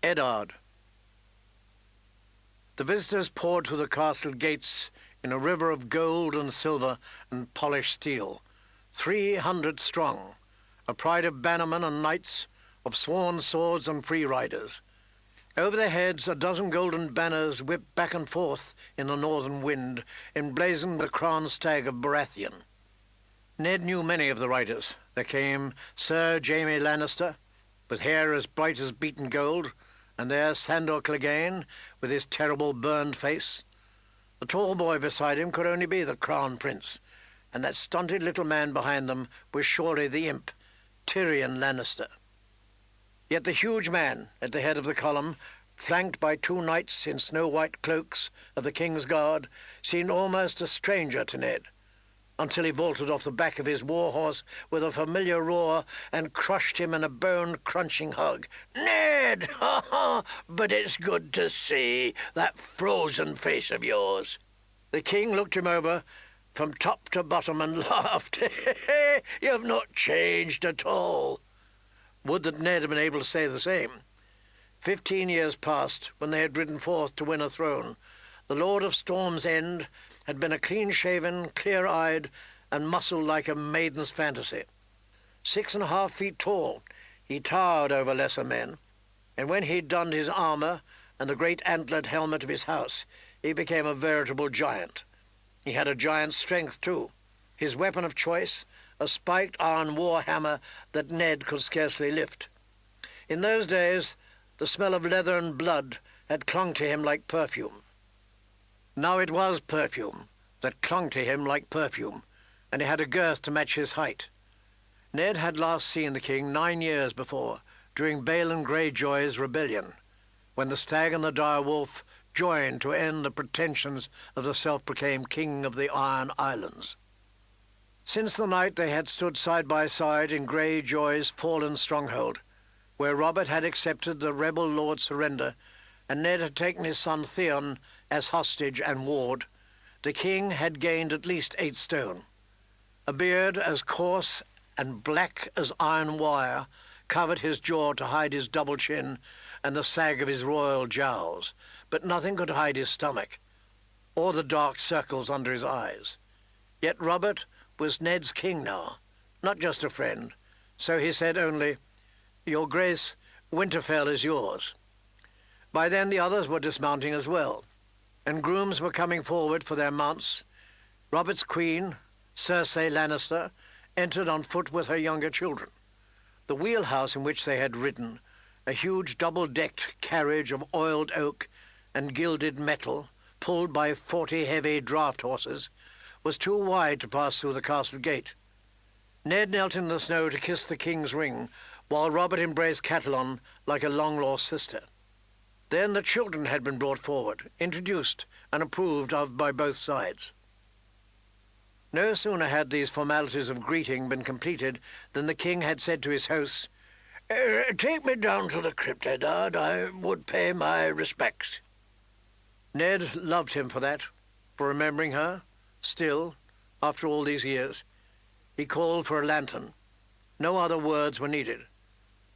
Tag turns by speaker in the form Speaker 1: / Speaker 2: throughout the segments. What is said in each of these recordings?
Speaker 1: Eddard. The visitors poured through the castle gates in a river of gold and silver and polished steel, 300 strong, a pride of bannermen and knights, of sworn swords and free riders. Over their heads a dozen golden banners whipped back and forth in the northern wind, emblazoned the crowned stag of Baratheon. Ned knew many of the riders. There came Sir Jaime Lannister, with hair as bright as beaten gold, and there's Sandor Clegane, with his terrible burned face. The tall boy beside him could only be the Crown Prince, and that stunted little man behind them was surely the imp, Tyrion Lannister. Yet the huge man at the head of the column, flanked by 2 knights in snow-white cloaks of the King's Guard, seemed almost a stranger to Ned, until he vaulted off the back of his war-horse with a familiar roar and crushed him in a bone-crunching hug. "Ned! Ha ha! But it's good to see that frozen face of yours." The king looked him over from top to bottom and laughed. "You've not changed at all." Would that Ned had been able to say the same. 15 years passed when they had ridden forth to win a throne. The Lord of Storm's End had been a clean-shaven, clear-eyed, and muscled like a maiden's fantasy. 6.5 feet tall, he towered over lesser men, and when he'd donned his armour and the great antlered helmet of his house, he became a veritable giant. He had a giant's strength, too. His weapon of choice, a spiked iron war hammer that Ned could scarcely lift. In those days, the smell of leather and blood had clung to him like perfume. Now it was perfume that clung to him like perfume, and he had a girth to match his height. Ned had last seen the king 9 years before, during Balon Greyjoy's rebellion, when the stag and the dire wolf joined to end the pretensions of the self-proclaimed king of the Iron Islands. Since the night they had stood side by side in Greyjoy's fallen stronghold, where Robert had accepted the rebel lord's surrender, and Ned had taken his son Theon as hostage and ward, the king had gained at least 8 stone. A beard as coarse and black as iron wire covered his jaw to hide his double chin and the sag of his royal jowls, but nothing could hide his stomach, or the dark circles under his eyes. Yet Robert was Ned's king now, not just a friend, so he said only, "Your Grace, Winterfell is yours." By then the others were dismounting as well, and grooms were coming forward for their mounts. Robert's queen, Cersei Lannister, entered on foot with her younger children. The wheelhouse in which they had ridden, a huge double-decked carriage of oiled oak and gilded metal, pulled by 40 heavy draft horses, was too wide to pass through the castle gate. Ned knelt in the snow to kiss the king's ring, while Robert embraced Catelyn like a long-lost sister. Then the children had been brought forward, introduced and approved of by both sides. No sooner had these formalities of greeting been completed than the king had said to his hosts, "Take me down to the crypt, Eddard. I would pay my respects." Ned loved him for that, for remembering her, still, after all these years. He called for a lantern. No other words were needed.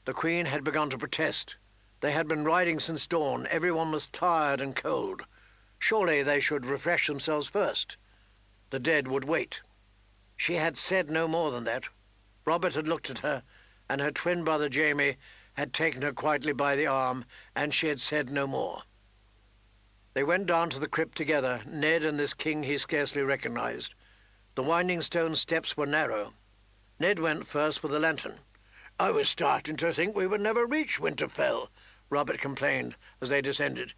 Speaker 1: The Queen had begun to protest. They had been riding since dawn. Everyone was tired and cold. Surely they should refresh themselves first. The dead would wait. She had said no more than that. Robert had looked at her, and her twin brother Jaime had taken her quietly by the arm, and she had said no more. They went down to the crypt together, Ned and this king he scarcely recognized. The winding stone steps were narrow. Ned went first with a lantern. "I was starting to think we would never reach Winterfell," Robert complained as they descended.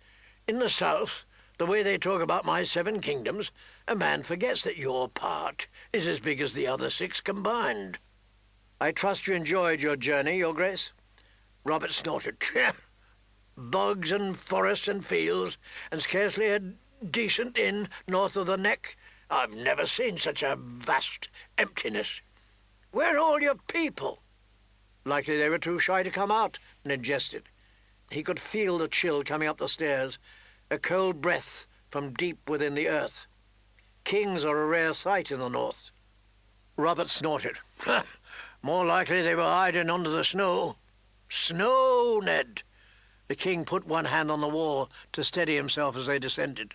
Speaker 1: "In the south, the way they talk about my 7 kingdoms, a man forgets that your part is as big as the other 6 combined." "I trust you enjoyed your journey, Your Grace?" Robert snorted. "Bogs and forests and fields, and scarcely a decent inn north of the Neck. I've never seen such a vast emptiness. Where are all your people?" "Likely they were too shy to come out," Ned jested. He could feel the chill coming up the stairs, a cold breath from deep within the earth. Kings are a rare sight in the north. Robert snorted. "More likely they were hiding under the snow." "Snow, Ned. The king put one hand on the wall to steady himself as they descended.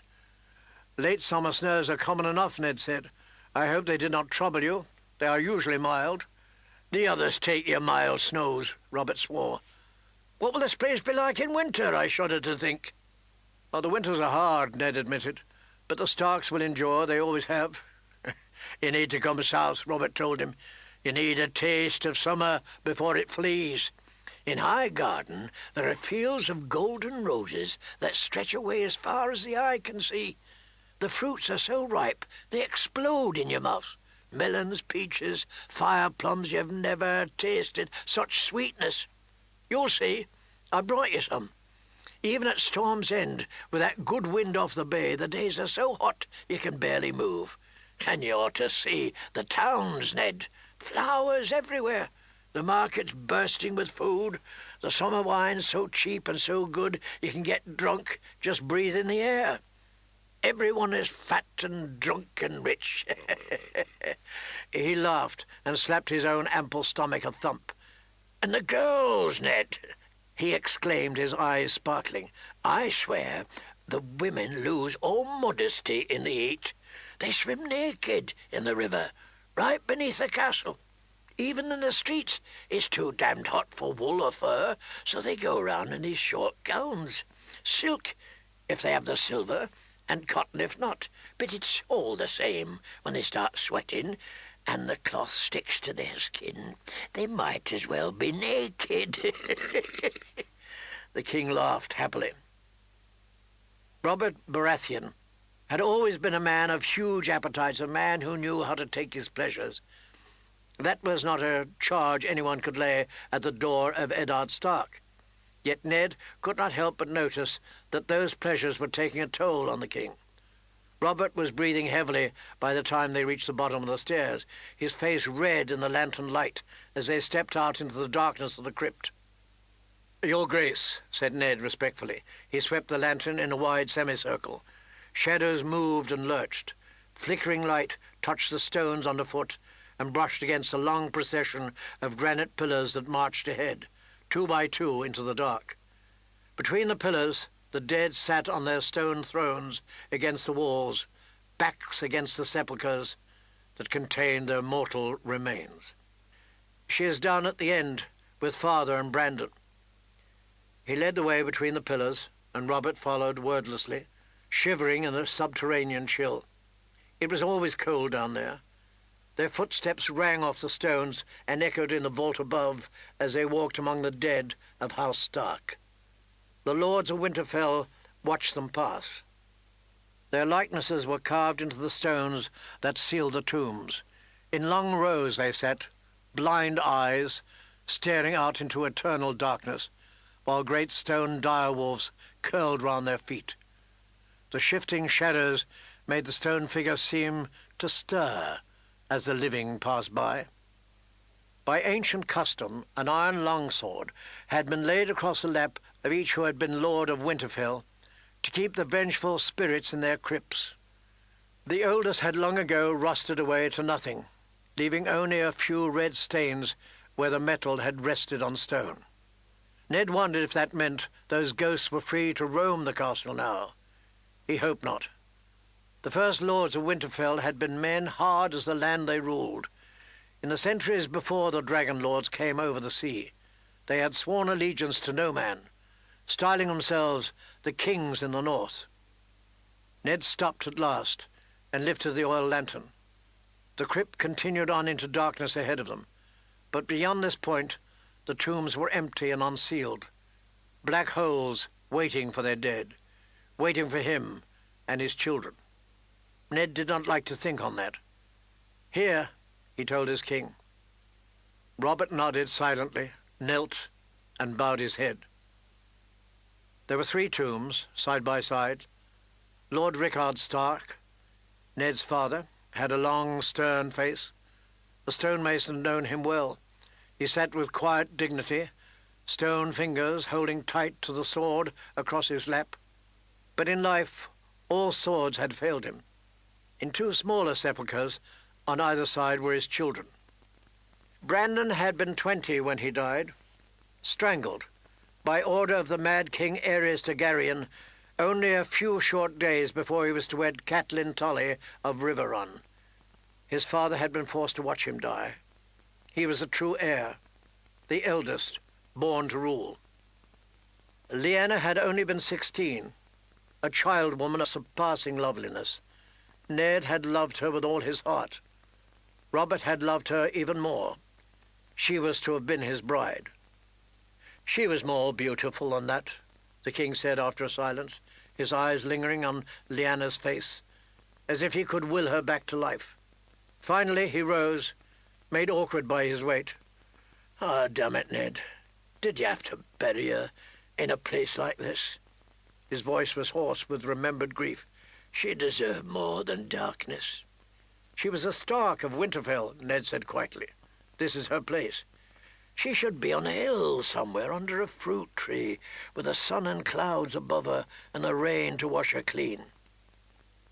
Speaker 1: "Late summer snows are common enough," Ned said. "I hope they did not trouble you. They are usually mild." "The others take your mild snows," Robert swore. "What will this place be like in winter, I shudder to think?" "Oh, the winters are hard," Ned admitted, "but the Starks will endure. They always have." "You need to come south," Robert told him. "You need a taste of summer before it flees. In Highgarden there are fields of golden roses that stretch away as far as the eye can see. The fruits are so ripe they explode in your mouth. Melons, peaches, fire plums, you've never tasted such sweetness. You'll see. I brought you some. Even at Storm's End, with that good wind off the bay, the days are so hot you can barely move. And you ought to see the towns, Ned. Flowers everywhere. The markets bursting with food. The summer wines so cheap and so good you can get drunk just breathing the air. Everyone is fat and drunk and rich." He laughed and slapped his own ample stomach a thump. "And the girls, Ned," he exclaimed, his eyes sparkling. "I swear the women lose all modesty in the heat. They swim naked in the river, right beneath the castle. Even in the streets it's too damned hot for wool or fur, so they go round in these short gowns. Silk, if they have the silver, and cotton if not, but it's all the same when they start sweating and the cloth sticks to their skin. They might as well be naked." The king laughed happily. Robert Baratheon had always been a man of huge appetites, a man who knew how to take his pleasures. That was not a charge anyone could lay at the door of Eddard Stark. Yet Ned could not help but notice that those pleasures were taking a toll on the king. Robert was breathing heavily by the time they reached the bottom of the stairs, his face red in the lantern light as they stepped out into the darkness of the crypt. "Your Grace," said Ned respectfully. He swept the lantern in a wide semicircle. Shadows moved and lurched. Flickering light touched the stones underfoot and brushed against a long procession of granite pillars that marched ahead, 2 by 2, into the dark. Between the pillars, the dead sat on their stone thrones against the walls, backs against the sepulchres that contained their mortal remains. "She is down at the end with Father and Brandon." He led the way between the pillars, and Robert followed wordlessly, shivering in the subterranean chill. It was always cold down there. Their footsteps rang off the stones and echoed in the vault above as they walked among the dead of House Stark. The lords of Winterfell watched them pass. Their likenesses were carved into the stones that sealed the tombs. In long rows they sat, blind eyes, staring out into eternal darkness, while great stone direwolves curled round their feet. The shifting shadows made the stone figures seem to stir as the living passed by. By ancient custom, an iron longsword had been laid across the lap of each who had been Lord of Winterfell to keep the vengeful spirits in their crypts. The oldest had long ago rusted away to nothing, leaving only a few red stains where the metal had rested on stone. Ned wondered if that meant those ghosts were free to roam the castle now. He hoped not. The first lords of Winterfell had been men hard as the land they ruled. In the centuries before the Dragon Lords came over the sea, they had sworn allegiance to no man, styling themselves the kings in the north. Ned stopped at last and lifted the oil lantern. The crypt continued on into darkness ahead of them, but beyond this point the tombs were empty and unsealed, black holes waiting for their dead, waiting for him and his children. Ned did not like to think on that. "Here," he told his king. Robert nodded silently, knelt, and bowed his head. There were 3 tombs, side by side. Lord Rickard Stark, Ned's father, had a long, stern face. The stonemason had known him well. He sat with quiet dignity, stone fingers holding tight to the sword across his lap. But in life, all swords had failed him. In 2 smaller sepulchres on either side were his children. Brandon had been 20 when he died, strangled by order of the mad King Aerys Targaryen, only a few short days before he was to wed Catelyn Tully of Riverrun. His father had been forced to watch him die. He was the true heir, the eldest, born to rule. Lyanna had only been 16, a child woman of surpassing loveliness. Ned had loved her with all his heart. Robert had loved her even more. She was to have been his bride. She was more beautiful than that, the king said after a silence, his eyes lingering on Lyanna's face, as if he could will her back to life. Finally he rose, made awkward by his weight. "Ah, damn it, Ned. Did you have to bury her in a place like this?" His voice was hoarse with remembered grief. "She deserved more than darkness." "She was a Stark of Winterfell," Ned said quietly. "This is her place." "She should be on a hill somewhere under a fruit tree, with the sun and clouds above her and the rain to wash her clean."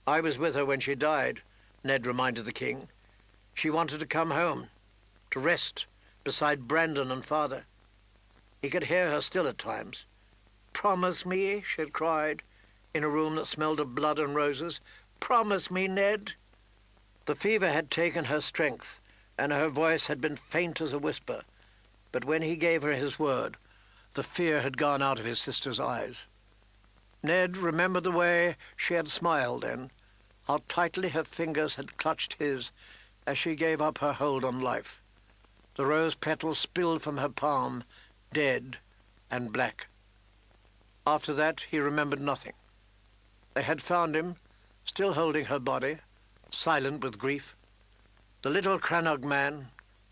Speaker 1: "I was with her when she died," Ned reminded the king. "She wanted to come home, to rest beside Brandon and father." He could hear her still at times. "Promise me," she had cried, in a room that smelled of blood and roses. "Promise me, Ned." The fever had taken her strength, and her voice had been faint as a whisper. But when he gave her his word, the fear had gone out of his sister's eyes. Ned remembered the way she had smiled then, how tightly her fingers had clutched his as she gave up her hold on life. The rose petals spilled from her palm, dead and black. After that he remembered nothing. They had found him, still holding her body, silent with grief. The little Crannog man,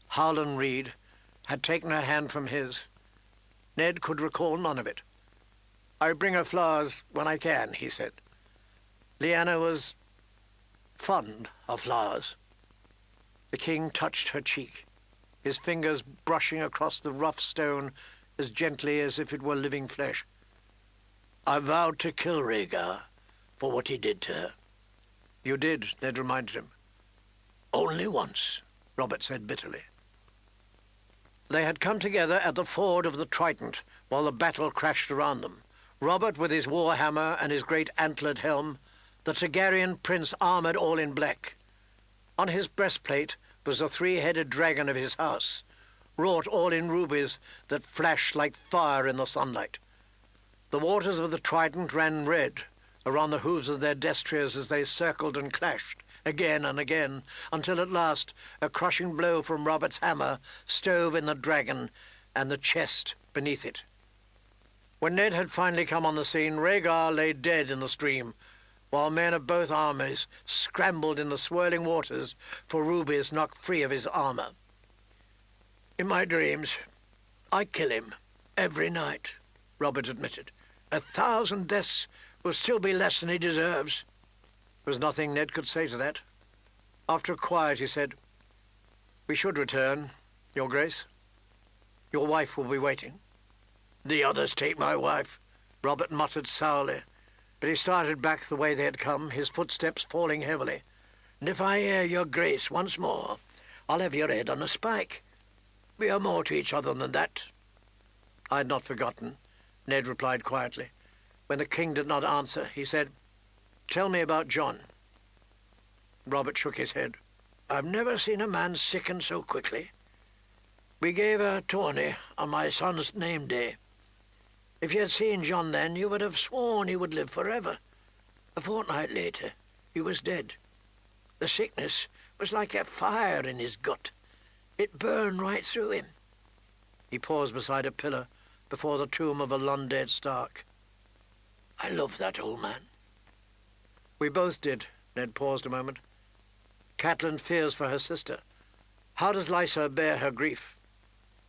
Speaker 1: Harlan Reed, had taken her hand from his. Ned could recall none of it. "I bring her flowers when I can," he said. Lyanna was fond of flowers. The king touched her cheek, his fingers brushing across the rough stone as gently as if it were living flesh. "I vowed to kill Rhaegar for what he did to her." "You did," Ned reminded him. "Only once," Robert said bitterly. They had come together at the ford of the Trident while the battle crashed around them. Robert with his war hammer and his great antlered helm, the Targaryen prince armoured all in black. On his breastplate was the three-headed dragon of his house, wrought all in rubies that flashed like fire in the sunlight. The waters of the Trident ran red around the hooves of their destriers as they circled and clashed again and again, until at last a crushing blow from Robert's hammer stove in the dragon and the chest beneath it. When Ned had finally come on the scene, Rhaegar lay dead in the stream, while men of both armies scrambled in the swirling waters for rubies knocked free of his armor. "In my dreams, I kill him every night," Robert admitted. "1,000 deaths will still be less than he deserves." There was nothing Ned could say to that. After a quiet, he said, "We should return, Your Grace. Your wife will be waiting." "The others take my wife," Robert muttered sourly, but he started back the way they had come, his footsteps falling heavily. "And if I hear Your Grace once more, I'll have your head on a spike. We are more to each other than that." "I had not forgotten," Ned replied quietly. When the king did not answer, he said, "Tell me about Jon." Robert shook his head. "I've never seen a man sicken so quickly. We gave a tourney on my son's name day. If you had seen Jon then, you would have sworn he would live forever. A fortnight later, he was dead. The sickness was like a fire in his gut. It burned right through him." He paused beside a pillar before the tomb of a long-dead Stark. "I loved that old man." "We both did." Ned paused a moment. "Catelyn fears for her sister. How does Lysa bear her grief?"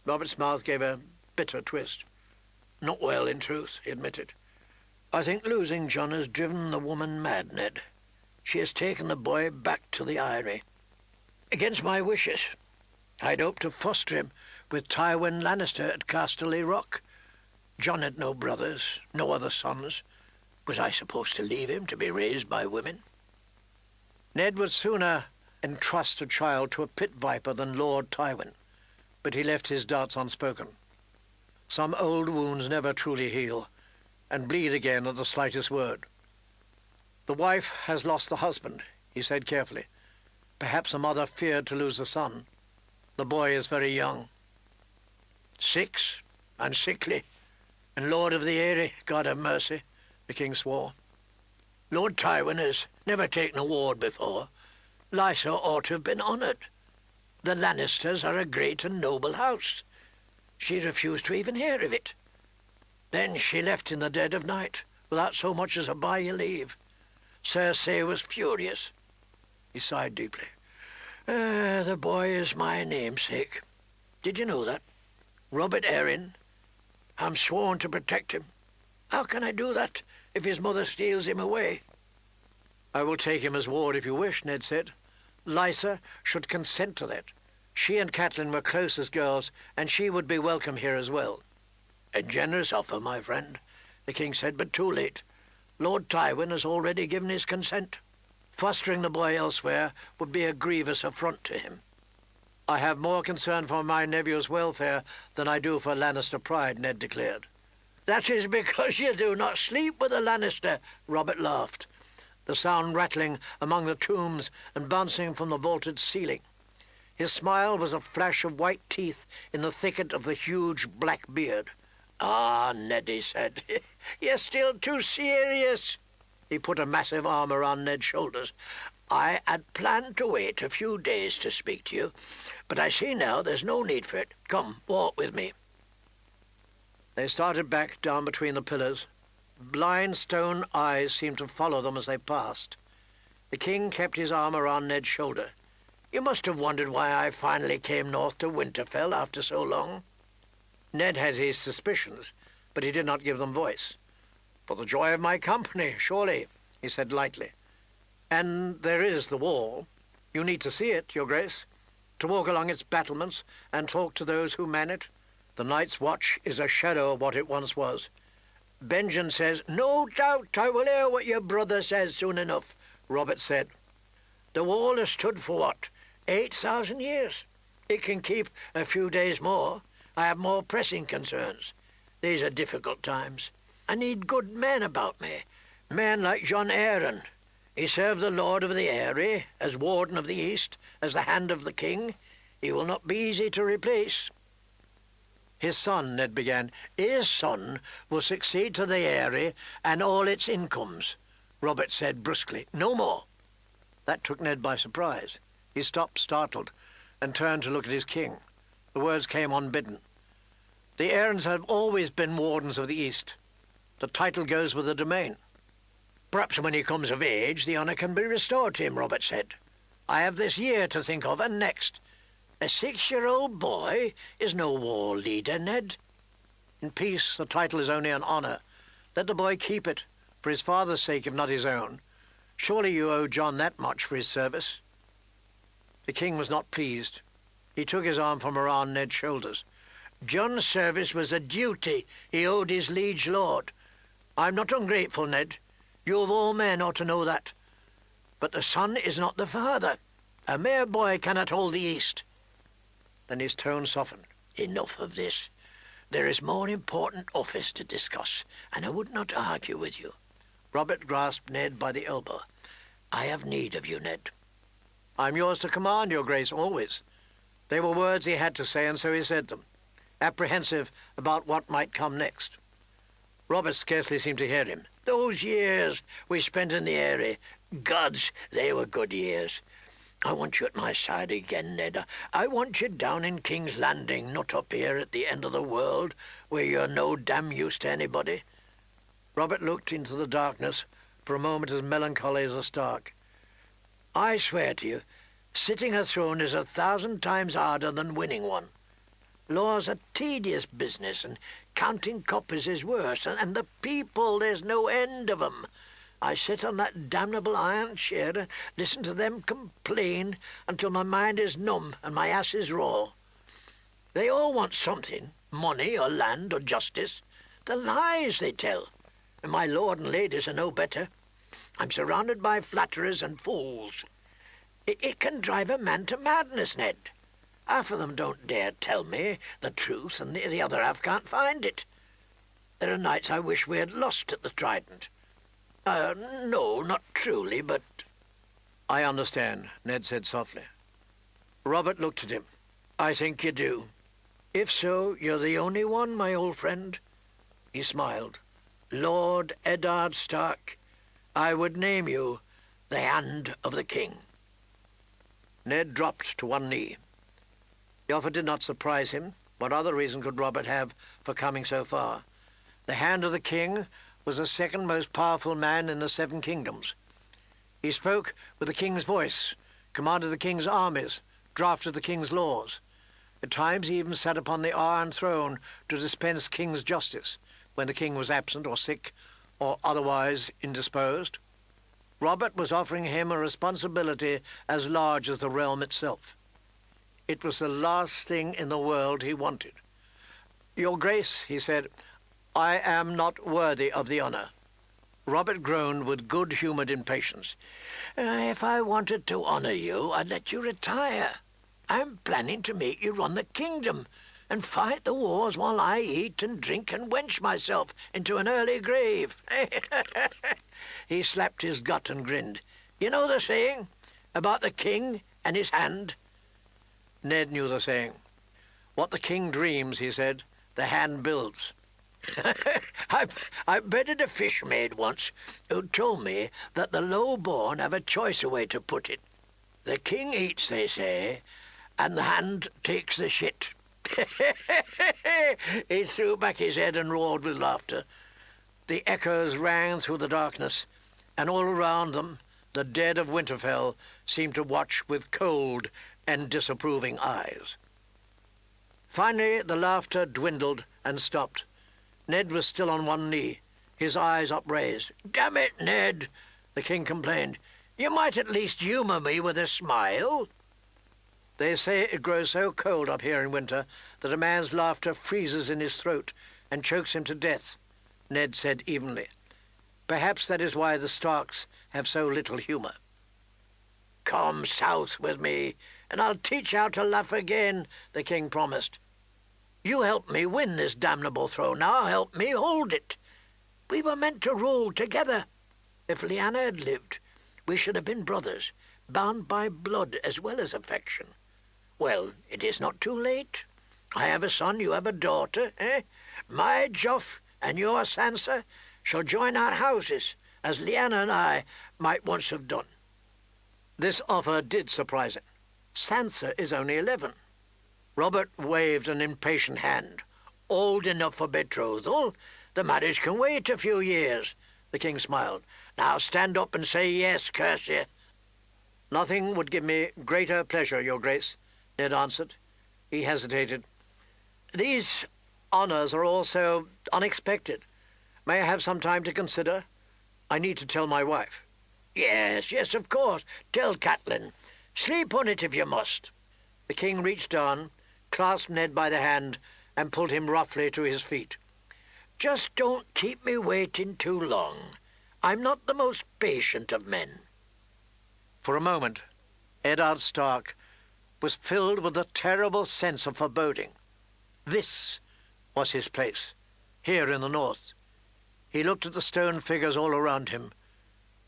Speaker 1: Robert's mouth gave a bitter twist. "Not well, in truth," he admitted. "I think losing Jon has driven the woman mad, Ned. She has taken the boy back to the Eyrie. Against my wishes. I'd hoped to foster him with Tywin Lannister at Casterly Rock. Jon had no brothers, no other sons. Was I supposed to leave him to be raised by women?" Ned would sooner entrust a child to a pit viper than Lord Tywin, but he left his doubts unspoken. Some old wounds never truly heal, and bleed again at the slightest word. The wife has lost the husband, he said carefully. Perhaps the mother feared to lose the son. The boy is very young. 6, and sickly, and Lord of the Eyrie, God have mercy, the king swore. Lord Tywin has never taken a ward before. Lysa ought to have been honoured. The Lannisters are a great and noble house. She refused to even hear of it. Then she left in the dead of night, without so much as a by-your-leave. Cersei was furious. He sighed deeply. The boy is my namesake. Did you know that? Robert Arryn. I'm sworn to protect him. How can I do that if his mother steals him away? I will take him as ward if you wish, Ned said. Lysa should consent to that. She and Catelyn were close as girls, and she would be welcome here as well. A generous offer, my friend, the king said, but too late. Lord Tywin has already given his consent. Fostering the boy elsewhere would be a grievous affront to him. I have more concern for my nephew's welfare than I do for Lannister pride, Ned declared. That is because you do not sleep with a Lannister, Robert laughed, the sound rattling among the tombs and bouncing from the vaulted ceiling. His smile was a flash of white teeth in the thicket of the huge black beard. Ah, Ned, he said, you're still too serious. He put a massive arm around Ned's shoulders. I had planned to wait a few days to speak to you, but I see now there's no need for it. Come, walk with me. They started back down between the pillars. Blind stone eyes seemed to follow them as they passed. The king kept his arm around Ned's shoulder. You must have wondered why I finally came north to Winterfell after so long. Ned had his suspicions, but he did not give them voice. For the joy of my company, surely, he said lightly. And there is the wall. You need to see it, your grace, to walk along its battlements and talk to those who man it. The Night's Watch is a shadow of what it once was. Benjen says, no doubt I will hear what your brother says soon enough, Robert said. The wall has stood for what, 8,000 years? It can keep a few days more. I have more pressing concerns. These are difficult times. I need good men about me, men like Jon Arryn. He served the Lord of the Eyrie as Warden of the East, as the hand of the king. He will not be easy to replace. His son, Ned began, his son will succeed to the Eyrie and all its incomes, Robert said brusquely. No more. That took Ned by surprise. He stopped, startled, and turned to look at his king. The words came unbidden. The Aryns have always been Wardens of the East. The title goes with the domain. Perhaps when he comes of age, the honour can be restored to him, Robert said. I have this year to think of, and next. A 6-year-old boy is no war leader, Ned. In peace, the title is only an honour. Let the boy keep it, for his father's sake, if not his own. Surely you owe Jon that much for his service. The king was not pleased. He took his arm from around Ned's shoulders. Jon's service was a duty he owed his liege lord. I'm not ungrateful, Ned. You of all men ought to know that. But the son is not the father. A mere boy cannot hold the East. Then his tone softened. Enough of this. There is more important office to discuss, and I would not argue with you. Robert grasped Ned by the elbow. I have need of you, Ned. I'm yours to command, your grace, always. They were words he had to say, and so he said them, apprehensive about what might come next. Robert scarcely seemed to hear him. Those years we spent in the Eyrie, gods, they were good years. I want you at my side again, Ned. I want you down in King's Landing, not up here at the end of the world, where you're no damn use to anybody. Robert looked into the darkness for a moment as melancholy as a Stark. I swear to you, sitting a throne is 1,000 times harder than winning one. Law's a tedious business, and counting copies is worse, and the people, there's no end of 'em. I sit on that damnable iron chair and listen to them complain until my mind is numb and my ass is raw. They all want something, money or land or justice. The lies they tell, and my lord and ladies are no better. I'm surrounded by flatterers and fools. It can drive a man to madness, Ned.
Speaker 2: Half of them don't dare tell me the truth, and the other half can't find it. There are nights I wish we had lost at the Trident. No, not truly, but...
Speaker 1: I understand, Ned said softly. Robert looked at him.
Speaker 2: I think you do. If so, you're the only one, my old friend. He smiled. Lord Eddard Stark, I would name you the Hand of the King.
Speaker 1: Ned dropped to one knee. The offer did not surprise him. What other reason could Robert have for coming so far? The Hand of the King was the second most powerful man in the Seven Kingdoms. He spoke with the king's voice, commanded the king's armies, drafted the king's laws. At times he even sat upon the Iron Throne to dispense king's justice when the king was absent or sick or otherwise indisposed. Robert was offering him a responsibility as large as the realm itself. It was the last thing in the world he wanted. "Your Grace," he said, "I am not worthy of the honor." Robert groaned with good-humored impatience.
Speaker 2: If I wanted to honor you, I'd let you retire. I'm planning to make you run the kingdom and fight the wars while I eat and drink and wench myself into an early grave. He slapped his gut and grinned. You know the saying about the king and his hand?
Speaker 1: Ned knew the saying. What the king dreams, he said, the hand builds.
Speaker 2: I bedded a fish maid once who told me that the low-born have a choicer way to put it. The king eats, they say, and the hand takes the shit. He threw back his head and roared with laughter. The echoes rang through the darkness, and all around them the dead of Winterfell seemed to watch with cold and disapproving eyes. Finally, the laughter dwindled and stopped. Ned was still on one knee, his eyes upraised. "Damn it, Ned," the king complained. "You might at least humour me with a smile." "They say it grows so cold up here in winter that a man's laughter freezes in his throat and chokes him to death," Ned said evenly. "Perhaps that is why the Starks have so little humour." "Come south with me, and I'll teach you how to laugh again," the king promised. "You helped me win this damnable throne, now help me hold it. We were meant to rule together. If Lyanna had lived, we should have been brothers, bound by blood as well as affection. Well, it is not too late. I have a son, you have a daughter, eh? My Joff and your Sansa shall join our houses, as Lyanna and I might once have done." This offer did surprise him. Sansa is only 11. Robert waved an impatient hand. "Old enough for betrothal. The marriage can wait a few years." The king smiled. "Now stand up and say yes, curse you." "Nothing would give me greater pleasure, Your Grace," Ned answered. He hesitated. "These honours are all so unexpected. May I have some time to consider? I need to tell my wife." Yes, of course. Tell Catelyn. Sleep on it if you must." The king reached down, clasped Ned by the hand, and pulled him roughly to his feet. "Just don't keep me waiting too long. I'm not the most patient of men." For a moment, Eddard Stark was filled with a terrible sense of foreboding. This was his place, here in the north. He looked at the stone figures all around him,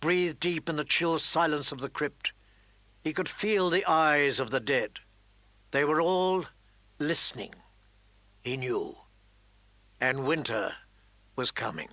Speaker 2: breathed deep in the chill silence of the crypt. He could feel the eyes of the dead. They were all listening, he knew, and winter was coming.